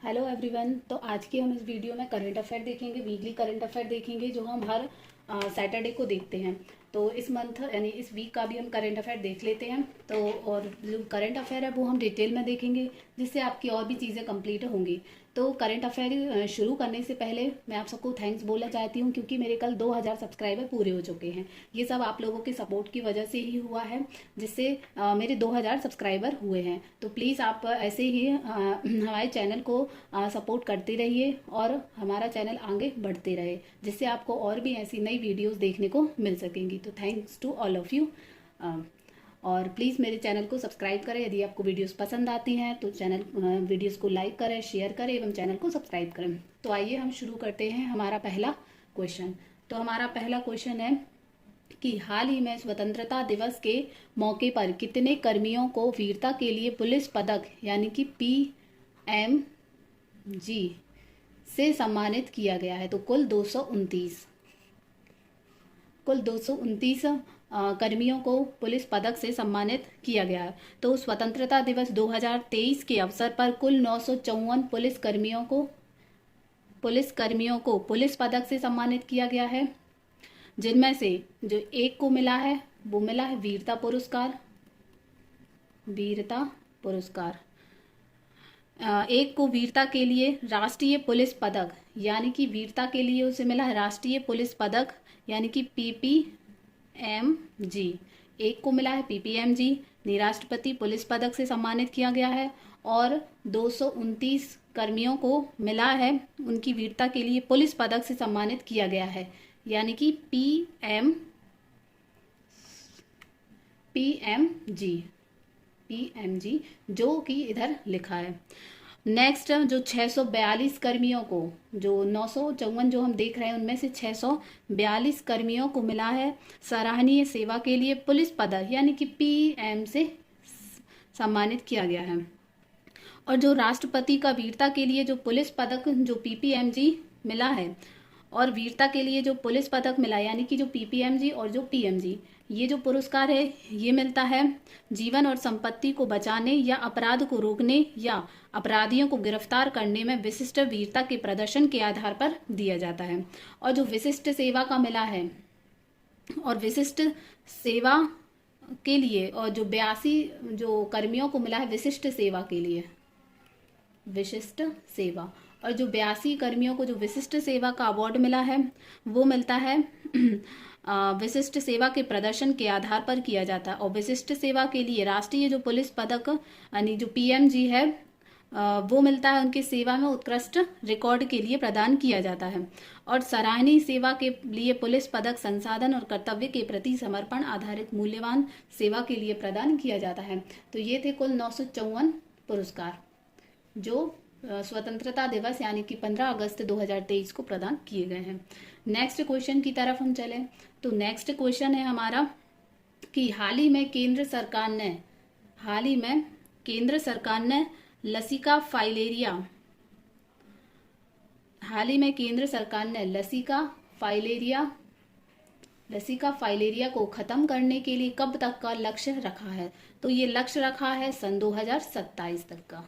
Hello everyone. तो आज की हम इस वीडियो में करंट अफेयर देखेंगे, वीकली करंट अफेयर देखेंगे जो हम हर सैटरडे को देखते हैं। तो इस मंथ यानी इस वीक का भी हम करंट अफेयर देख लेते हैं। तो और जो करंट अफेयर है वो हम डिटेल में देखेंगे, जिससे आपकी और भी चीज़ें कंप्लीट होंगी। तो करंट अफेयर शुरू करने से पहले मैं आप सबको थैंक्स बोलना चाहती हूँ, क्योंकि मेरे कल 2000 सब्सक्राइबर पूरे हो चुके हैं। ये सब आप लोगों के सपोर्ट की वजह से ही हुआ है, जिससे मेरे 2000 सब्सक्राइबर हुए हैं। तो प्लीज़ आप ऐसे ही हमारे चैनल को सपोर्ट करते रहिए और हमारा चैनल आगे बढ़ते रहे, जिससे आपको और भी ऐसी नई वीडियोस देखने को मिल सकेंगी। तो thanks to all of you. और प्लीज़ मेरे चैनल को सब्सक्राइब करें। यदि आपको वीडियोस पसंद आती हैं तो चैनल वीडियोस को लाइक करें, शेयर करें एवं चैनल को सब्सक्राइब करें। तो आइए हम शुरू करते हैं हमारा पहला क्वेश्चन। तो हमारा पहला क्वेश्चन है कि हाल ही में स्वतंत्रता दिवस के मौके पर कितने कर्मियों को वीरता के लिए पुलिस पदक यानी कि PMG से सम्मानित किया गया है। तो कुल 229 कर्मियों को पुलिस पदक से सम्मानित किया गया है। तो स्वतंत्रता दिवस 2023 के अवसर पर कुल 954 पुलिस कर्मियों को पुलिस पदक से सम्मानित किया गया है, जिनमें से जो एक को मिला है वो मिला है वीरता पुरस्कार। एक को वीरता के लिए राष्ट्रीय पुलिस पदक यानी कि वीरता के लिए उसे मिला है राष्ट्रीय पुलिस पदक यानी कि PPMG। एक को मिला है PPMG, राष्ट्रपति पुलिस पदक से सम्मानित किया गया है। और 229 कर्मियों को मिला है उनकी वीरता के लिए पुलिस पदक से सम्मानित किया गया है, यानी कि PMG जो कि इधर लिखा है। नेक्स्ट जो 642 कर्मियों को, जो 954 जो हम देख रहे हैं उनमें से 642 कर्मियों को मिला है सराहनीय सेवा के लिए पुलिस पदक यानी कि PM से सम्मानित किया गया है। और जो राष्ट्रपति का वीरता के लिए जो पुलिस पदक जो PPMG मिला है और वीरता के लिए जो पुलिस पदक मिला यानी कि जो PPMG और जो PMG, ये जो पुरस्कार है ये मिलता है जीवन और संपत्ति को बचाने या अपराध को रोकने या अपराधियों को गिरफ्तार करने में विशिष्ट वीरता के प्रदर्शन के आधार पर दिया जाता है। और जो विशिष्ट सेवा का मिला है और विशिष्ट सेवा के लिए, और जो 82 जो कर्मियों को मिला है विशिष्ट सेवा के लिए, विशिष्ट सेवा, और जो 82 कर्मियों को जो विशिष्ट सेवा का अवार्ड मिला है वो मिलता है विशिष्ट सेवा के प्रदर्शन के आधार पर किया जाता है। और विशिष्ट सेवा के लिए राष्ट्रीय जो पुलिस पदक यानी जो PMG है वो मिलता है उनकी सेवा में उत्कृष्ट रिकॉर्ड के लिए प्रदान किया जाता है। और सराहनीय सेवा के लिए पुलिस पदक संसाधन और कर्तव्य के प्रति समर्पण आधारित मूल्यवान सेवा के लिए प्रदान किया जाता है। तो ये थे कुल 954 पुरस्कार जो स्वतंत्रता दिवस यानी कि 15 अगस्त 2023 को प्रदान किए गए हैं। नेक्स्ट क्वेश्चन की तरफ हम चलें तो नेक्स्ट क्वेश्चन है हमारा कि हाल ही में केंद्र सरकार ने लसिका फाइलेरिया को खत्म करने के लिए कब तक का लक्ष्य रखा है। तो ये लक्ष्य रखा है सन 2027 तक का।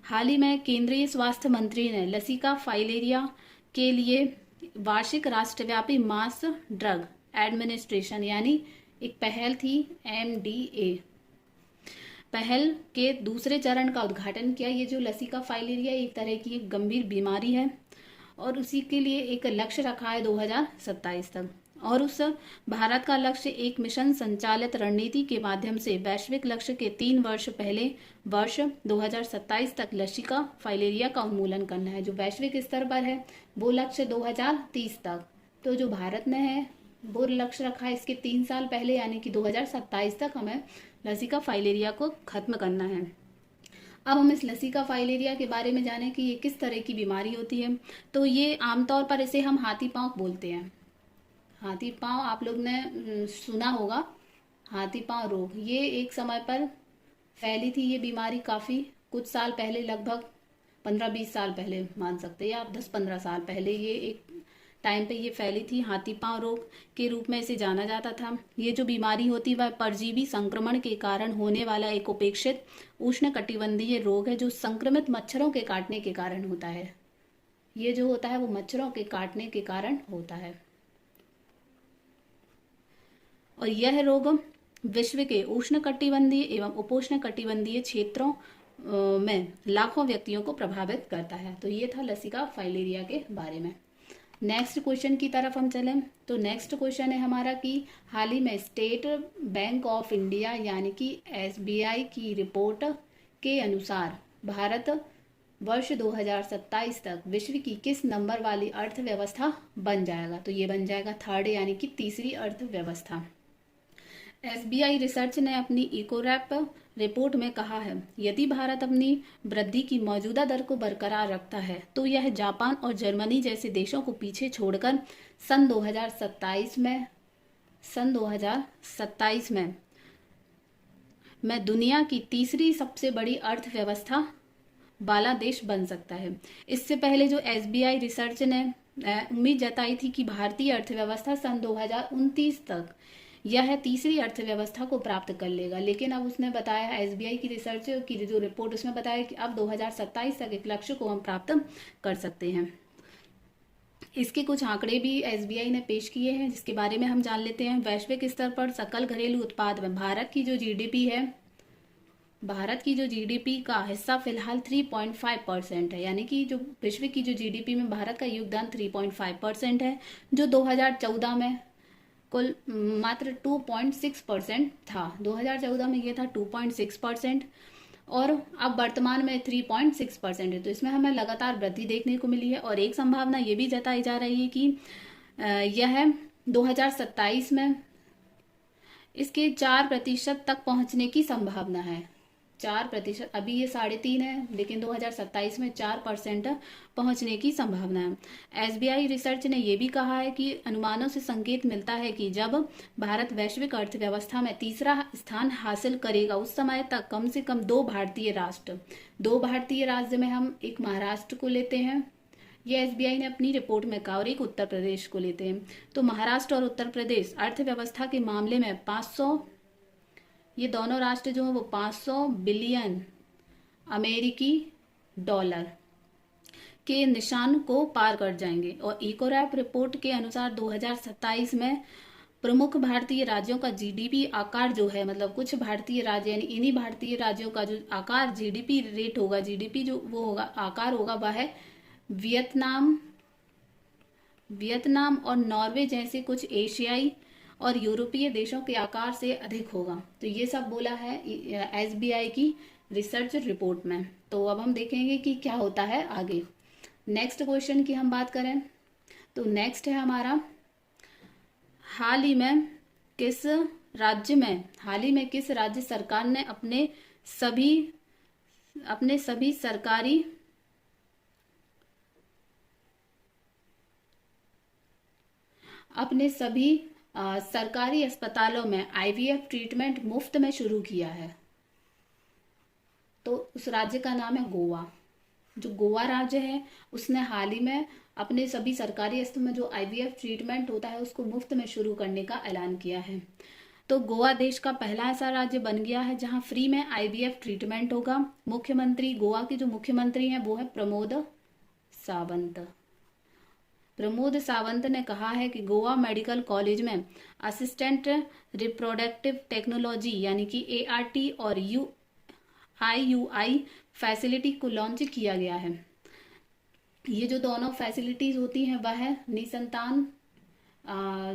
हाल ही में केंद्रीय स्वास्थ्य मंत्री ने लसिका फाइलेरिया के लिए वार्षिक राष्ट्रव्यापी मास ड्रग एडमिनिस्ट्रेशन यानी एक पहल थी MDA पहल के दूसरे चरण का उद्घाटन किया। ये जो लसिका फाइलेरिया एक तरह की एक गंभीर बीमारी है और उसी के लिए एक लक्ष्य रखा है 2027 तक। और उस भारत का लक्ष्य एक मिशन संचालित रणनीति के माध्यम से वैश्विक लक्ष्य के 3 वर्ष पहले वर्ष 2027 तक लसिका फाइलेरिया का उन्मूलन करना है। जो वैश्विक स्तर पर है वो लक्ष्य 2030 तक, तो जो भारत में है वो लक्ष्य रखा है इसके 3 साल पहले यानी कि 2027 तक हमें लसिका फाइलेरिया को खत्म करना है। अब हम इस लसिका फाइलेरिया के बारे में जानें कि ये किस तरह की बीमारी होती है। तो ये आमतौर पर इसे हम हाथी पांव बोलते हैं। हाथी पांव आप लोग ने सुना होगा, हाथी पांव रोग। ये एक समय पर फैली थी ये बीमारी काफ़ी कुछ साल पहले, लगभग 15-20 साल पहले मान सकते हैं, या आप 10-15 साल पहले ये एक टाइम पे ये फैली थी। हाथी पांव रोग के रूप में इसे जाना जाता था। ये जो बीमारी होती वह परजीवी संक्रमण के कारण होने वाला एक उपेक्षित उष्णकटिबंधीय रोग है जो संक्रमित मच्छरों के काटने के कारण होता है। ये जो होता है वो मच्छरों के काटने के कारण होता है और यह रोग विश्व के उष्णकटिबंधीय एवं उपोष्णकटिबंधीय क्षेत्रों में लाखों व्यक्तियों को प्रभावित करता है। तो ये था लसिका फाइलेरिया के बारे में। नेक्स्ट क्वेश्चन की तरफ हम चलें तो नेक्स्ट क्वेश्चन है हमारा कि हाल ही में स्टेट बैंक ऑफ इंडिया यानी कि एसबीआई की रिपोर्ट के अनुसार भारत वर्ष 2027 तक विश्व की किस नंबर वाली अर्थव्यवस्था बन जाएगा। तो ये बन जाएगा थर्ड यानी कि तीसरी अर्थव्यवस्था। एसबीआई रिसर्च ने अपनी इकोरैप रिपोर्ट में कहा है यदि भारत अपनी वृद्धि की मौजूदा दर को बरकरार रखता है तो यह जापान और जर्मनी जैसे देशों को पीछे छोड़कर सन 2027 में दुनिया की तीसरी सबसे बड़ी अर्थव्यवस्था वाला देश बन सकता है। इससे पहले जो एसबीआई रिसर्च ने उम्मीद जताई थी कि भारतीय अर्थव्यवस्था सन 2029 तक यह तीसरी अर्थव्यवस्था को प्राप्त कर लेगा, लेकिन अब उसने बताया एसबीआई की रिसर्च की जो रिपोर्ट उसमें बताया कि अब 2027 तक एक लक्ष्य को हम प्राप्त कर सकते हैं। इसके कुछ आंकड़े भी एसबीआई ने पेश किए हैं जिसके बारे में हम जान लेते हैं। वैश्विक स्तर पर सकल घरेलू उत्पाद में भारत की जो जीडीपी का हिस्सा फिलहाल 3.5% है, यानी कि जो विश्व की जो जीडीपी में भारत का योगदान 3.5% है, जो 2014 में कुल मात्र 2.6% था। 2014 में ये था 2.6% और अब वर्तमान में 3.6% है। तो इसमें हमें लगातार वृद्धि देखने को मिली है और एक संभावना ये भी जताई जा रही है कि यह 2027 में इसके 4% तक पहुंचने की संभावना है। 4%, अभी ये 3.5 है लेकिन 2027 में 4% पहुंचने की संभावना है। एसबीआई रिसर्च ने यह भी कहा है कि अनुमानों से संकेत मिलता है कि जब भारत वैश्विक अर्थव्यवस्था में तीसरा स्थान हासिल करेगा उस समय तक कम से कम दो भारतीय राज्य में हम एक महाराष्ट्र को लेते हैं, ये एसबीआई ने अपनी रिपोर्ट में कहा, और एक उत्तर प्रदेश को लेते हैं। तो महाराष्ट्र और उत्तर प्रदेश अर्थव्यवस्था के मामले में 500, ये दोनों राष्ट्र जो है वो 500 बिलियन अमेरिकी डॉलर के निशान को पार कर जाएंगे। और इकोरैप रिपोर्ट के अनुसार 2027 में प्रमुख भारतीय राज्यों का जीडीपी आकार जो है, मतलब कुछ भारतीय राज्य यानी इन्हीं भारतीय राज्यों का जो आकार जीडीपी रेट होगा, जीडीपी जो वो होगा आकार होगा, वह है वियतनाम और नॉर्वे जैसे कुछ एशियाई और यूरोपीय देशों के आकार से अधिक होगा। तो ये सब बोला है एसबीआई की रिसर्च रिपोर्ट में। तो अब हम देखेंगे कि क्या होता है आगे। नेक्स्ट क्वेश्चन की हम बात करें तो नेक्स्ट है हमारा हाल ही में किस राज्य सरकार ने अपने सभी सरकारी अस्पतालों में आईवीएफ ट्रीटमेंट मुफ्त में शुरू किया है। तो उस राज्य का नाम है गोवा। जो गोवा राज्य है उसने हाल ही में अपने सभी सरकारी अस्पतालों में जो आईवीएफ ट्रीटमेंट होता है उसको मुफ्त में शुरू करने का ऐलान किया है। तो गोवा देश का पहला ऐसा राज्य बन गया है जहां फ्री में आईवीएफ ट्रीटमेंट होगा। गोवा के जो मुख्यमंत्री हैं वो है प्रमोद सावंत ने कहा है कि गोवा मेडिकल कॉलेज में असिस्टेंट रिप्रोडक्टिव टेक्नोलॉजी यानी कि एआरटी और आईयूआई फैसिलिटी को लॉन्च किया गया है। ये जो दोनों फैसिलिटीज होती हैं वह निसंतान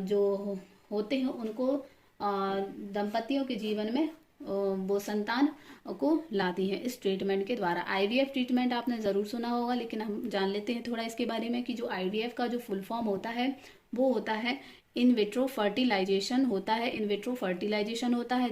जो होते हैं उनको दंपतियों के जीवन में वो संतान को लाती है इस ट्रीटमेंट के द्वारा। आईवीएफ ट्रीटमेंट आपने ज़रूर सुना होगा, लेकिन हम जान लेते हैं थोड़ा इसके बारे में कि जो आईवीएफ का जो फुल फॉर्म होता है वो होता है इन विट्रो फर्टिलाइजेशन होता है।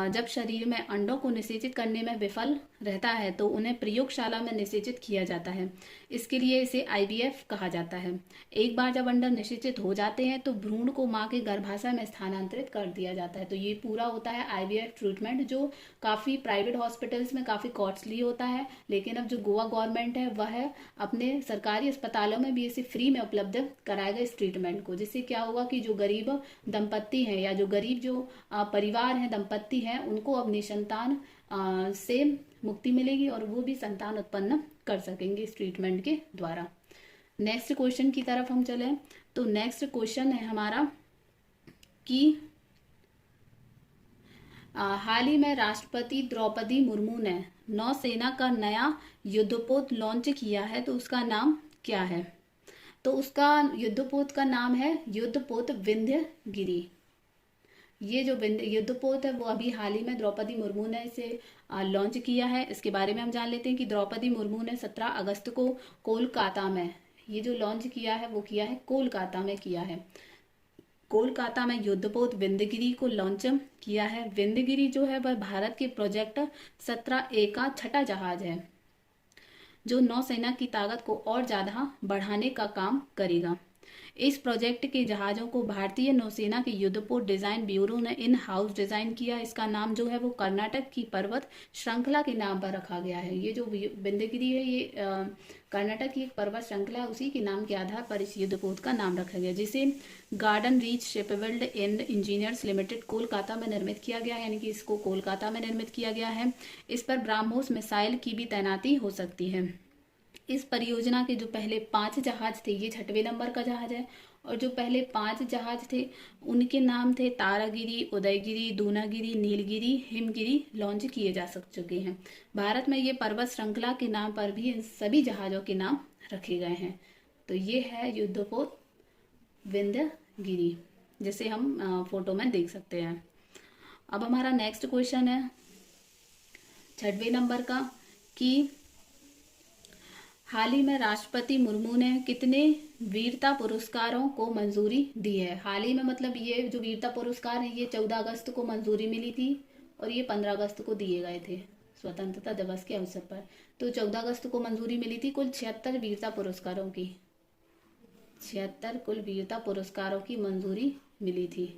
जब शरीर में अंडों को निषेचित करने में विफल रहता है तो उन्हें प्रयोगशाला में निषेचित किया जाता है। इसके लिए इसे आईवीएफ कहा जाता है। एक बार जब अंडा निषेचित हो जाते हैं तो भ्रूण को मां के गर्भाशय में स्थानांतरित कर दिया जाता है। तो ये पूरा होता है आईवीएफ ट्रीटमेंट, जो काफ़ी प्राइवेट हॉस्पिटल्स में काफ़ी कॉस्टली होता है, लेकिन अब जो गोवा गवर्नमेंट है वह अपने सरकारी अस्पतालों में भी इसे फ्री में उपलब्ध कराएगा इस ट्रीटमेंट को, जिससे क्या होगा कि जो गरीब दंपत्ति हैं या जो गरीब जो परिवार हैं, दंपत्ति हैं, उनको अब निसंतान से मुक्ति मिलेगी और वो भी संतान उत्पन्न कर सकेंगे इस ट्रीटमेंट के द्वारा। नेक्स्ट क्वेश्चन की तरफ हम चले तो नेक्स्ट क्वेश्चन है हमारा कि हाल ही में राष्ट्रपति द्रौपदी मुर्मू ने नौसेना का नया युद्धपोत लॉन्च किया है, तो उसका नाम क्या है? तो उसका युद्धपोत का नाम है युद्धपोत विंध्यगिरि। ये जो युद्धपोत है वो अभी हाल ही में द्रौपदी मुर्मू ने इसे लॉन्च किया है। इसके बारे में हम जान लेते हैं कि द्रौपदी मुर्मू ने 17 अगस्त को कोलकाता में ये जो लॉन्च किया है वो किया है कोलकाता में किया है। कोलकाता में युद्धपोत विंध्यगिरि को लॉन्च किया है। विंध्यगिरि जो है वह भारत के प्रोजेक्ट 17A का छठा जहाज है जो नौसेना की ताकत को और ज्यादा बढ़ाने का काम करेगा। इस प्रोजेक्ट के जहाजों को भारतीय नौसेना के युद्धपोत डिजाइन ब्यूरो ने इन हाउस डिजाइन किया। इसका नाम जो है वो कर्नाटक की पर्वत श्रृंखला के नाम पर रखा गया है। ये जो विंध्यगिरि है ये कर्नाटक की एक पर्वत श्रृंखला है, उसी के नाम के आधार पर इस युद्धपोत का नाम रखा गया, जिसे Garden Reach Shipbuild and Engineers Limited Kolkata में निर्मित किया गया है, यानी कि इसको कोलकाता में निर्मित किया गया है। इस पर ब्रह्मोस मिसाइल की भी तैनाती हो सकती है। इस परियोजना के जो पहले 5 जहाज थे, ये 6वें नंबर का जहाज है, और जो पहले 5 जहाज थे उनके नाम थे तारागिरी, उदयगिरी, दूनागिरी, नीलगिरी, हिमगिरी, लॉन्च किए जा चुके हैं। भारत में ये पर्वत श्रृंखला के नाम पर भी इन सभी जहाजों के नाम रखे गए हैं। तो ये है युद्धपोत विंध्यगिरि, जिसे हम फोटो में देख सकते हैं। अब हमारा नेक्स्ट क्वेश्चन है 6वें नंबर का कि हाल ही में राष्ट्रपति मुर्मू ने कितने वीरता पुरस्कारों को मंजूरी दी है? हाल ही में मतलब ये जो वीरता पुरस्कार है ये 14 अगस्त को मंजूरी मिली थी और ये 15 अगस्त को दिए गए थे स्वतंत्रता दिवस के अवसर पर। तो 14 अगस्त को मंजूरी मिली थी कुल 76 वीरता पुरस्कारों की, 76 कुल वीरता पुरस्कारों की मंजूरी मिली थी।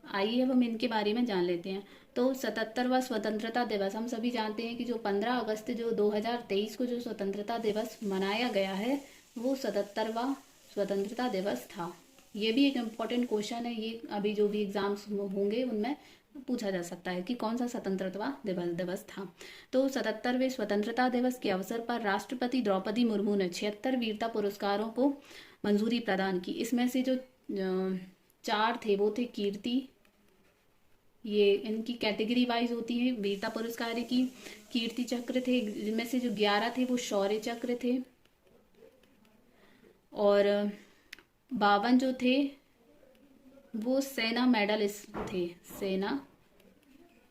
आइए अब हम इनके बारे में जान लेते हैं। तो 77वां स्वतंत्रता दिवस, हम सभी जानते हैं कि जो 15 अगस्त जो 2023 को जो स्वतंत्रता दिवस मनाया गया है वो 77वां स्वतंत्रता दिवस था। ये भी एक इम्पॉर्टेंट क्वेश्चन है, ये अभी जो भी एग्जाम्स होंगे उनमें पूछा जा सकता है कि कौन सा स्वतंत्रता दिवस था। तो 77वें स्वतंत्रता दिवस के अवसर पर राष्ट्रपति द्रौपदी मुर्मू ने 76 वीरता पुरस्कारों को मंजूरी प्रदान की। इसमें से जो 4 थे वो थे कीर्ति, ये इनकी कैटेगरी वाइज होती है वीरता पुरस्कार की, कीर्ति चक्र थे, जिनमें से जो 11 थे वो शौर्य चक्र थे, और 52 जो थे वो सेना मेडल थे, सेना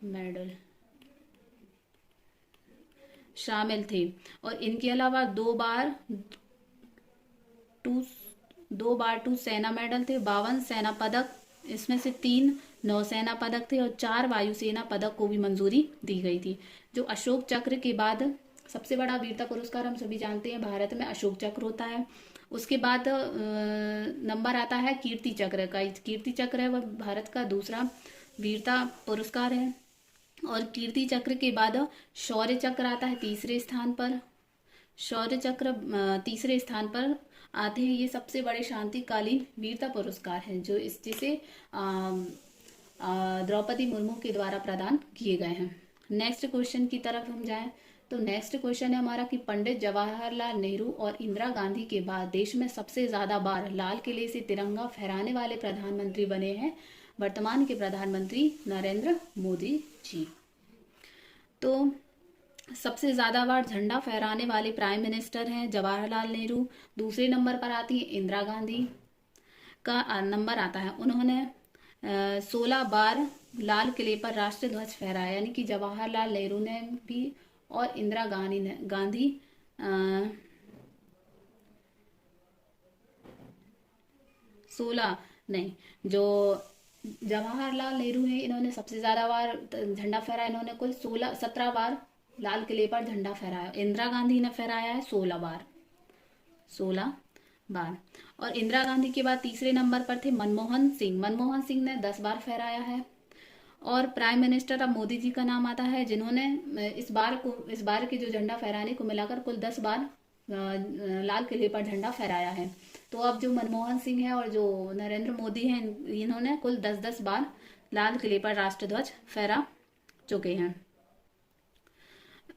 मेडल शामिल थे। और इनके अलावा 2 बार टू सेना मेडल थे, 52 सेना पदक, इसमें से 3 नौसेना पदक थे और 4 वायुसेना पदक को भी मंजूरी दी गई थी। जो अशोक चक्र के बाद सबसे बड़ा वीरता पुरस्कार हम सभी जानते हैं भारत में अशोक चक्र होता है। उसके बाद नंबर आता है कीर्ति चक्र का। कीर्ति चक्र है वह भारत का दूसरा वीरता पुरस्कार है, और कीर्ति चक्र के बाद शौर्य चक्र आता है तीसरे स्थान पर। शौर्य चक्र तीसरे स्थान पर आते हैं। ये सबसे बड़े शांतिकालीन वीरता पुरस्कार हैं जो जिसे द्रौपदी मुर्मू के द्वारा प्रदान किए गए हैं। नेक्स्ट क्वेश्चन की तरफ हम जाएं तो नेक्स्ट क्वेश्चन है हमारा कि पंडित जवाहरलाल नेहरू और इंदिरा गांधी के बाद देश में सबसे ज्यादा बार लाल किले से तिरंगा फहराने वाले प्रधानमंत्री बने हैं वर्तमान के प्रधानमंत्री नरेंद्र मोदी जी। तो सबसे ज्यादा बार झंडा फहराने वाले प्राइम मिनिस्टर हैं जवाहरलाल नेहरू। दूसरे नंबर पर आती है इंदिरा गांधी का नंबर आता है, उन्होंने 16 बार लाल किले पर राष्ट्रीय ध्वज फहराया, यानी कि जवाहरलाल नेहरू ने भी और इंदिरा गांधी 16 नहीं, जो जवाहरलाल नेहरू है इन्होंने सबसे ज्यादा बार झंडा फहराया, इन्होंने कुल 17 बार लाल किले पर झंडा फहराया? इंदिरा गांधी ने फहराया है 16 बार, 16 बार। और इंदिरा गांधी के बाद तीसरे नंबर पर थे मनमोहन सिंह। मनमोहन सिंह ने 10 बार फहराया है। और प्राइम मिनिस्टर अब मोदी जी का नाम आता है, जिन्होंने इस बार के जो झंडा फहराने को मिलाकर कुल 10 बार लाल किले पर झंडा फहराया है। तो अब जो मनमोहन सिंह है और जो नरेंद्र मोदी हैं, इन्होंने कुल 10-10 बार लाल किले पर राष्ट्रध्वज फहरा चुके हैं।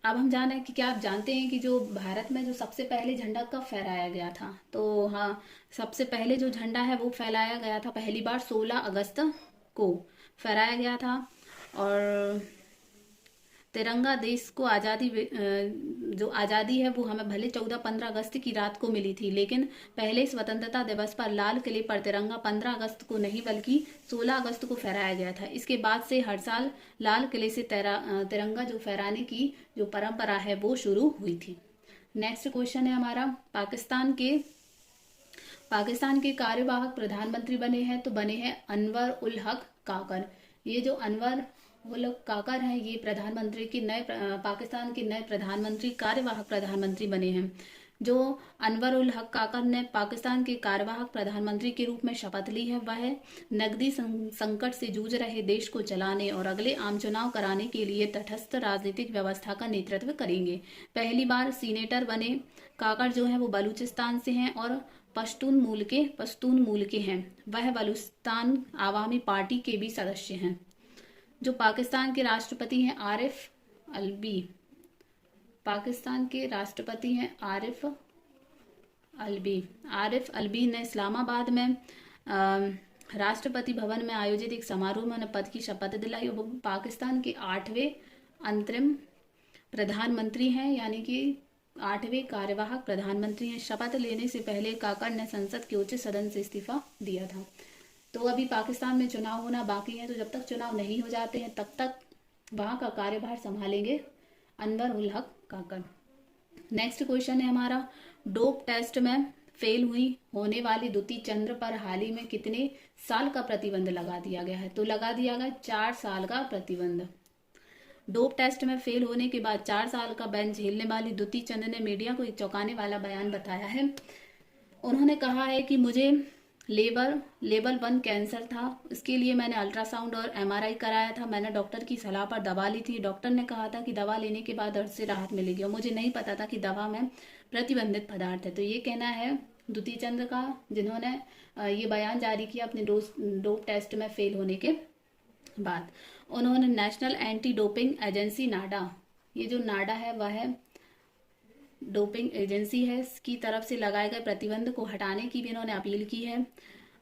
अब हम जाने कि क्या आप जानते हैं कि जो भारत में जो सबसे पहले झंडा कब फहराया गया था? तो हाँ, सबसे पहले जो झंडा है वो फहराया गया था पहली बार 16 अगस्त को फहराया गया था। और तिरंगा देश को जो आज़ादी है वो हमें भले 14-15 अगस्त की रात को मिली थी, लेकिन पहले स्वतंत्रता दिवस पर लाल किले पर तिरंगा 15 अगस्त को नहीं बल्कि 16 अगस्त को फहराया गया था। इसके बाद से हर साल लाल किले से तिरंगा जो फहराने की जो परंपरा है वो शुरू हुई थी। नेक्स्ट क्वेश्चन है हमारा, पाकिस्तान के कार्यवाहक प्रधानमंत्री बने हैं, तो बने हैं अनवर उल हक काकर। ये जो अनवर उल काकर हैं, ये पाकिस्तान के नए प्रधानमंत्री, कार्यवाहक प्रधानमंत्री बने हैं। जो अनवर उल हक काकर ने पाकिस्तान के कार्यवाहक प्रधानमंत्री के रूप में शपथ ली है, वह नकदी संकट से जूझ रहे देश को चलाने और अगले आम चुनाव कराने के लिए तटस्थ राजनीतिक व्यवस्था का नेतृत्व करेंगे। पहली बार सीनेटर बने काकर जो है वो बलूचिस्तान से हैं और पश्तून मूल के हैं। वह बलूचिस्तान आवामी पार्टी के भी सदस्य हैं। जो पाकिस्तान के राष्ट्रपति हैं आरिफ अलवी, पाकिस्तान के राष्ट्रपति हैं आरिफ अलवी ने इस्लामाबाद में राष्ट्रपति भवन में आयोजित एक समारोह में उन्हें पद की शपथ दिलाई। वो पाकिस्तान के 8वें अंतरिम प्रधानमंत्री हैं, यानी कि 8वें कार्यवाहक प्रधानमंत्री हैं। शपथ लेने से पहले काकर ने संसद के उच्च सदन से इस्तीफा दिया था। तो अभी पाकिस्तान में चुनाव होना बाकी है, तो जब तक चुनाव नहीं हो जाते हैं तब तक वहां का कार्यभार संभालेंगे अनवर उल हक काकर। नेक्स्ट क्वेश्चन है हमारा, डोप टेस्ट में फेल होने वाली द्युति चंद्र पर हाल ही में कितने साल का प्रतिबंध लगा दिया गया है? तो लगा दिया गया 4 साल का प्रतिबंध। डोप टेस्ट में फेल होने के बाद 4 साल का बैन झेलने वाली द्युति चंद ने मीडिया को एक चौंकाने वाला बयान बताया है। उन्होंने कहा है कि मुझे लेवल 1 कैंसर था, इसके लिए मैंने अल्ट्रासाउंड और MRI कराया था। मैंने डॉक्टर की सलाह पर दवा ली थी। डॉक्टर ने कहा था कि दवा लेने के बाद दर्द से राहत मिलेगी और मुझे नहीं पता था कि दवा में प्रतिबंधित पदार्थ है। तो ये कहना है द्युति चंद का, जिन्होंने ये बयान जारी किया अपने डोप टेस्ट में फेल होने के बाद। उन्होंने नेशनल एंटी डोपिंग एजेंसी नाडा, ये जो नाडा है वह है डोपिंग एजेंसी है, इसकी तरफ से लगाए गए प्रतिबंध को हटाने की भी इन्होंने अपील की है।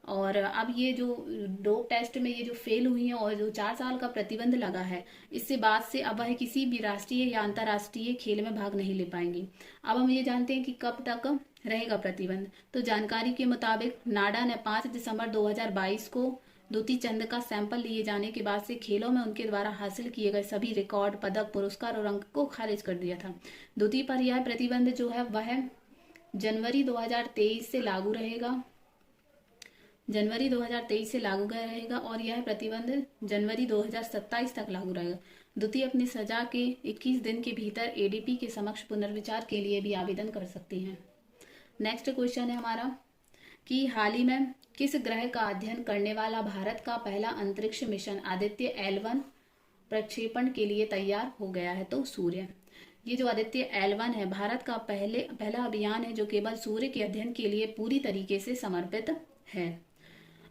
और अब ये जो डोप टेस्ट में ये जो फेल हुई हैं और जो 4 साल का प्रतिबंध लगा है, इससे बाद से अब वह किसी भी राष्ट्रीय या अंतर्राष्ट्रीय खेल में भाग नहीं ले पाएंगी। अब हम ये जानते हैं कि कब तक रहेगा प्रतिबंध। तो जानकारी के मुताबिक नाडा ने 5 दिसंबर 2022 को द्युति चंद का सैंपल लिए जाने के बाद से खेलों में उनके द्वारा हासिल किए गए सभी रिकॉर्ड, पदक, पुरस्कार और अंक को खारिज कर दिया था। द्युति पर यह प्रतिबंध जो है वह जनवरी 2023 से लागू रहेगा। जनवरी 2023 से लागू रहेगा और यह प्रतिबंध जनवरी 2027 तक लागू रहेगा। द्युति अपनी सजा के 21 दिन के भीतर ADP के समक्ष पुनर्विचार के लिए भी आवेदन कर सकती हैं। नेक्स्ट क्वेश्चन है हमारा कि हाल ही में किस ग्रह का अध्ययन करने वाला भारत का पहला अंतरिक्ष मिशन आदित्य L1 प्रक्षेपण के लिए तैयार हो गया है? तो सूर्य। ये जो आदित्य L1 है भारत का पहला अभियान है जो केवल सूर्य के अध्ययन के लिए पूरी तरीके से समर्पित है।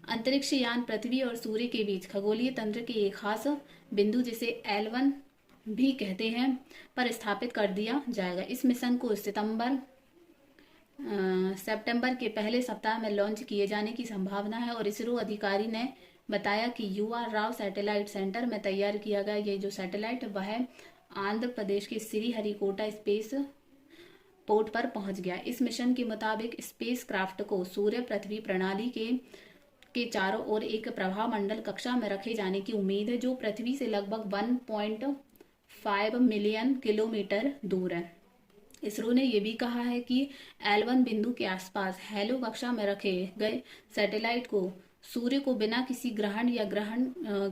अंतरिक्ष यान पृथ्वी और सूर्य के बीच खगोलीय तंत्र के एक खास बिंदु, जिसे L1 भी कहते हैं, पर स्थापित कर दिया जाएगा। इस मिशन को सितंबर के पहले सप्ताह में लॉन्च किए जाने की संभावना है। और इसरो अधिकारी ने बताया कि UR राव सैटेलाइट सेंटर में तैयार किया गया ये जो सैटेलाइट वह आंध्र प्रदेश के श्रीहरिकोटा स्पेस पोर्ट पर पहुंच गया। इस मिशन के मुताबिक स्पेस क्राफ्ट को सूर्य पृथ्वी प्रणाली के चारों ओर एक प्रभाव मंडल कक्षा में रखे जाने की उम्मीद है, जो पृथ्वी से लगभग 1.5 मिलियन किलोमीटर दूर है। इसरो ने यह भी कहा है कि L1 बिंदु के आसपास हेलो कक्षा में रखे गए सैटेलाइट को सूर्य को बिना किसी ग्रहण या ग्रहण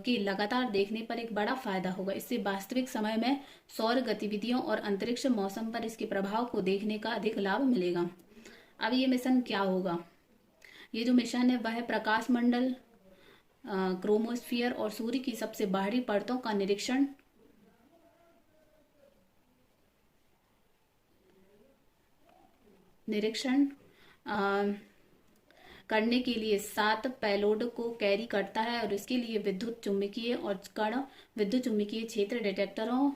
के लगातार देखने पर एक बड़ा फायदा होगा। इससे वास्तविक समय में सौर गतिविधियों और अंतरिक्ष मौसम पर इसके प्रभाव को देखने का अधिक लाभ मिलेगा। अब ये मिशन क्या होगा? ये जो मिशन है वह प्रकाश मंडल, क्रोमोस्फियर और सूर्य की सबसे बाहरी परतों का निरीक्षण करने के लिए 7 पेलोड को कैरी करता है और इसके लिए विद्युत चुम्बकीय और कण विद्युत चुम्बकीय क्षेत्र डिटेक्टरों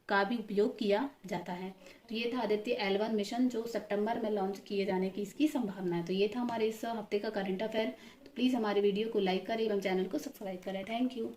का भी उपयोग किया जाता है। तो ये था आदित्य L1 मिशन जो सितंबर में लॉन्च किए जाने की इसकी संभावना है। तो ये था हमारे इस हफ्ते का करंट अफेयर। तो प्लीज़ हमारे वीडियो को लाइक करें एवं चैनल को सब्सक्राइब करें। Thank you.